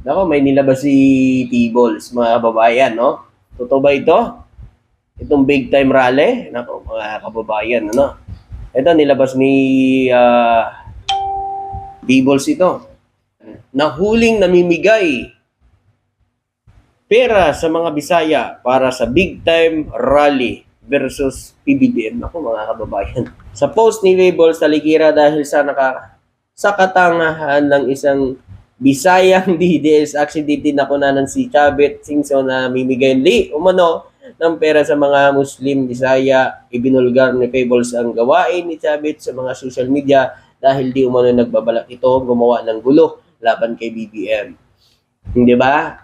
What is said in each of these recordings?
Nako, may nilabas si T-Balls, mga kababayan, no? Totoo ba ito? Itong big time rally? Nako, mga kababayan, ano? Ito, nilabas ni T-Balls ito. Nahuling namimigay pera sa mga Bisaya para sa big time rally versus PBBM. Ako mga kababayan. Sa post ni T-Balls, talikira dahil sa katangahan ng isang Bisayang DDS accidente na kunanan si Chavit Singson na mimigay umano ng pera sa mga Muslim Bisaya. Ibinulgar ni Fables ang gawain ni Chavit sa mga social media dahil di umano nagbabalak ito gumawa ng gulo laban kay BBM. Hindi ba?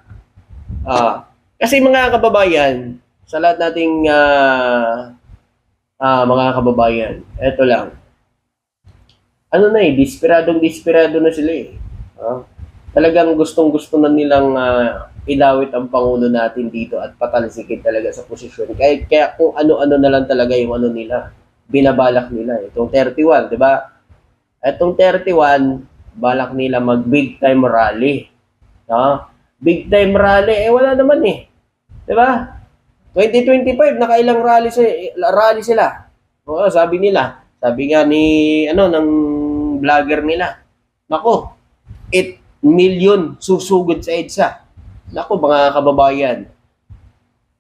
Kasi mga kababayan, sa lahat nating mga kababayan, eto lang. Ano na desperado na sila eh. Talagang gustong-gusto na nilang ilawit ang Pangulo natin dito at patalsikin talaga sa posisyon. Kaya kung ano-ano na lang talaga yung ano nila, binabalak nila. Itong 31, di ba? Itong 31, balak nila mag big time rally. Big time rally, wala naman eh. Di ba? 2025, nakailang rally sila. Sabi nga ni, ng vlogger nila, nako, 8 million susugod sa EDSA. Nako mga kababayan,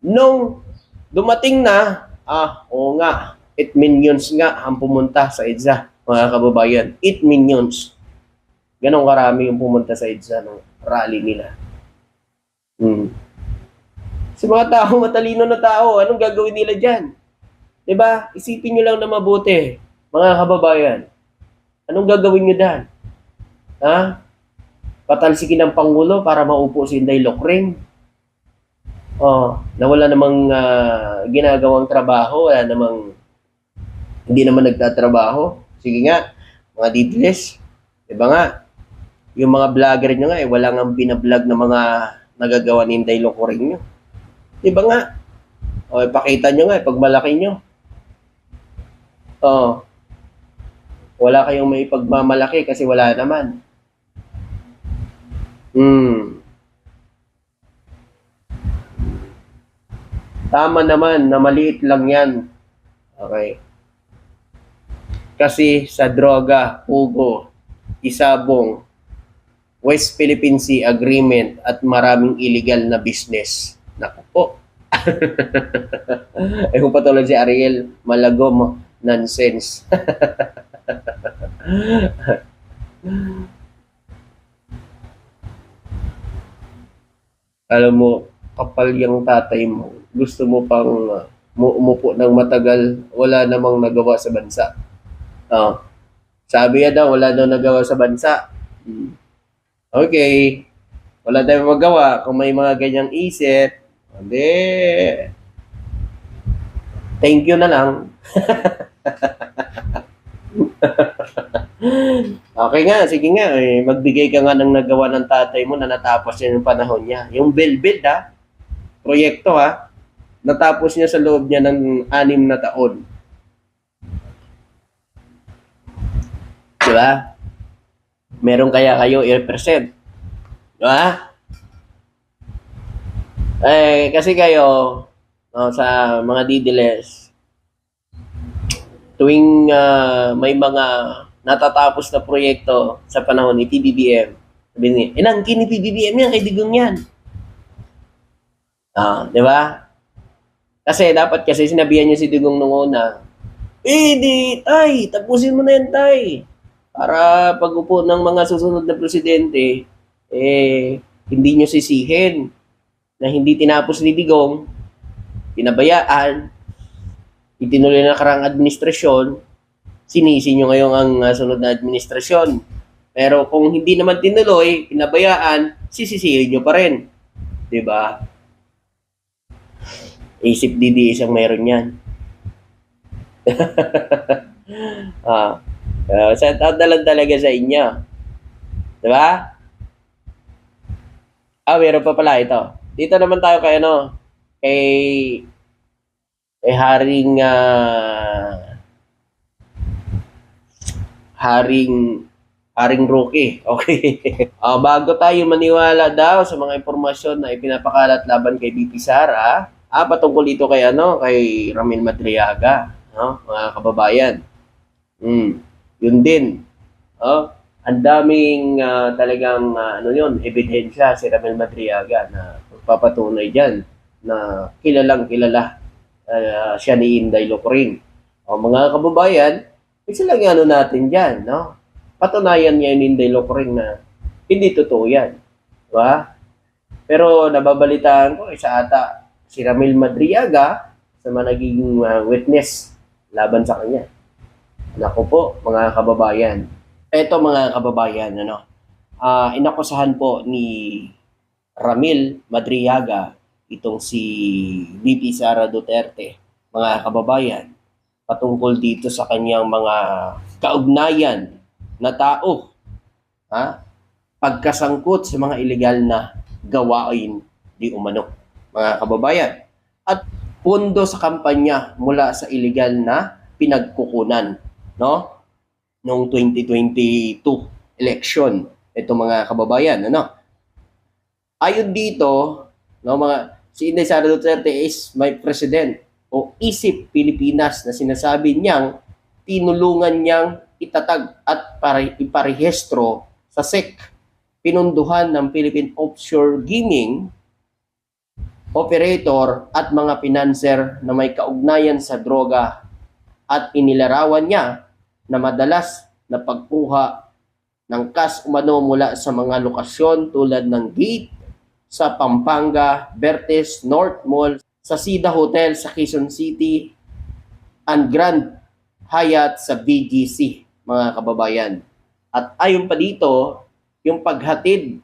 nung dumating na, oo nga, 8 millions nga ang pumunta sa EDSA, mga kababayan. 8 millions. Ganong karami yung pumunta sa EDSA ng rally nila. Sa mga tao, matalino na tao, anong gagawin nila dyan? Diba? Isipin nyo lang na mabuti, mga kababayan. Anong gagawin nyo dyan? Patalsikin ng Pangulo para maupo si Inday Lokring. Na wala namang ginagawang trabaho, hindi naman nagtatrabaho. Sige nga, mga didles. Diba nga? Yung mga vlogger nyo nga, wala nga binablog na mga nagagawa ni Inday Lokring nyo. Diba nga? Ipakita nyo nga, pag malaki nyo. Wala kayong may pagmamalaki kasi wala naman. Tama naman na maliit lang yan. Okay. Kasi sa droga, pugo, isabong, West Philippine Sea Agreement at maraming illegal na business. Naku po. Kung patulad si Ariel, malagom, nonsense. Alam mo, kapal yung tatay mo, gusto mo pang umupo ng matagal, wala namang nagawa sa bansa. Sabi daw, wala daw nagawa sa bansa. Okay, wala tayong magawa kung may mga ganyang isip. Hindi. Thank you na lang. Okay nga, sige nga, magbigay ka nga ng nagawa ng tatay mo na natapos niya yung panahon niya. Yung build proyekto natapos niya sa loob niya ng 6 na taon. Diba? Meron kaya kayo i-represent? Diba? Kasi kayo, sa mga didiles, tuwing may mga natatapos na proyekto sa panahon ni PBBM, sabi niya, inangkin ni PBBM yan, kay Digong yan. Di ba? Kasi dapat sinabihan niya si Digong nung una, tay, tapusin mo na yan, tay. Para pag upo ng mga susunod na presidente, hindi nyo sisihin na hindi tinapos ni Digong, pinabayaan, itinuloy na karang administrasyon, sinisi nyo ngayon ang sunod na administrasyon. Pero kung hindi naman tinuloy, pinabayaan, sisisihin nyo pa rin. Diba? Isip DDS ang meron yan. Shout out na lang talaga sa inyo. Diba? Meron pa pala ito. Dito naman tayo kay Haring Haring Rookie. Okay. Bago tayo maniwala daw sa mga impormasyon na ipinapakalat laban kay BP Sara, patungkol dito kay kay Ramil Madriaga, no? Mga kababayan. Yun din. Ang daming talagang ebidensya si Ramil Madriaga na magpapatunay diyan na kilalang kilala siya ni Inday Locring. Mga kababayan, isa lang yung natin diyan, no? Patunayan niya ni Inday Locring na hindi totoo yan. Diba? Pero nababalitaan ko, isa ata si Ramil Madriaga sa mga naging witness laban sa kanya. Naku po, mga kababayan. Eto mga kababayan, inakusahan po ni Ramil Madriaga itong si VP Sara Duterte, mga kababayan, patungkol dito sa kanyang mga kaugnayan na tao, pagkasangkot sa mga ilegal na gawain di umano, mga kababayan, at pundo sa kampanya mula sa ilegal na pinagkukunan, no? Noong 2022 election, ito mga kababayan, ayon dito, si Inday Sara Duterte is my president o isip Pilipinas na sinasabi niyang tinulungan niyang itatag at iparehistro sa SEC, pinunduhan ng Philippine Offshore Gaming Operator at mga financer na may kaugnayan sa droga, at inilarawan niya na madalas na pagkuha ng cash umano mula sa mga lokasyon tulad ng Gate sa Pampanga, Vertes North Mall, sa Sida Hotel sa Quezon City, and Grand Hyatt sa BGC, mga kababayan. At ayon pa dito, yung paghatid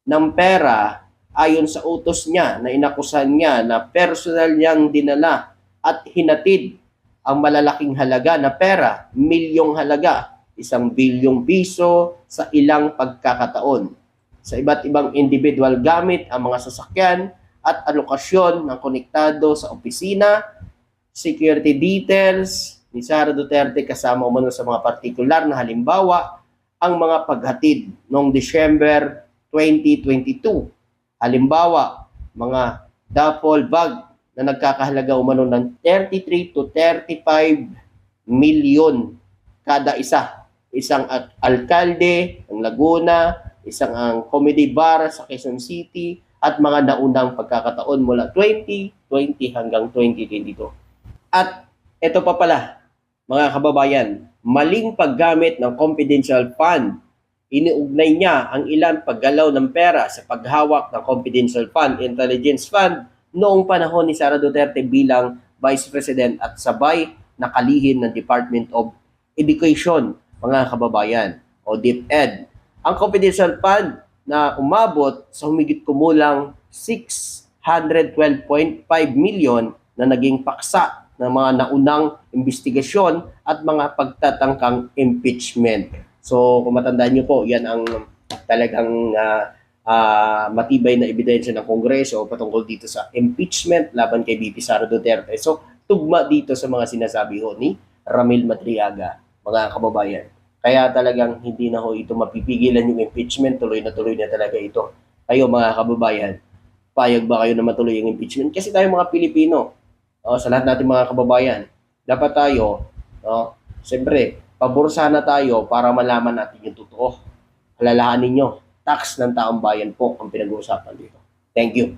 ng pera ayon sa utos niya na inakusan niya na personal niyang dinala at hinatid ang malalaking halaga na pera, milyong halaga, 1 bilyong piso sa ilang pagkakataon sa iba't ibang individual gamit ang mga sasakyan at alokasyon ng konektado sa opisina, security details ni Sara Duterte kasama umano sa mga partikular na halimbawa ang mga paghatid noong December 2022. Halimbawa, mga duffel bag na nagkakahalaga umano ng 33 to 35 milyon kada isa. Isang alkalde ng Laguna, isang ang comedy bar sa Quezon City, at mga naunang pagkakataon mula 2020 hanggang 2022. At ito pa pala, mga kababayan, maling paggamit ng confidential fund. Iniugnay niya ang ilang paggalaw ng pera sa paghawak ng confidential fund, intelligence fund, noong panahon ni Sara Duterte bilang Vice President at sabay nakalihim ng Department of Education, mga kababayan, o DepEd. Ang confidential fund na umabot sa humigit kumulang 612.5 million na naging paksa ng mga naunang investigasyon at mga pagtatangkang impeachment. So, kung matandaan niyo po, yan ang talagang matibay na ebidensya ng Kongreso patungkol dito sa impeachment laban kay VP Sara Duterte. So, tugma dito sa mga sinasabi ho ni Ramil Madriaga, mga kababayan. Kaya talagang hindi na ho ito mapipigilan yung impeachment, tuloy na talaga ito. Kayo mga kababayan, payag ba kayo na matuloy yung impeachment? Kasi tayo mga Pilipino, sa lahat natin mga kababayan, dapat tayo, siyempre, pabor sana tayo para malaman natin yung totoo. Alalahanin nyo, tax ng taong bayan po ang pinag-uusapan dito. Thank you.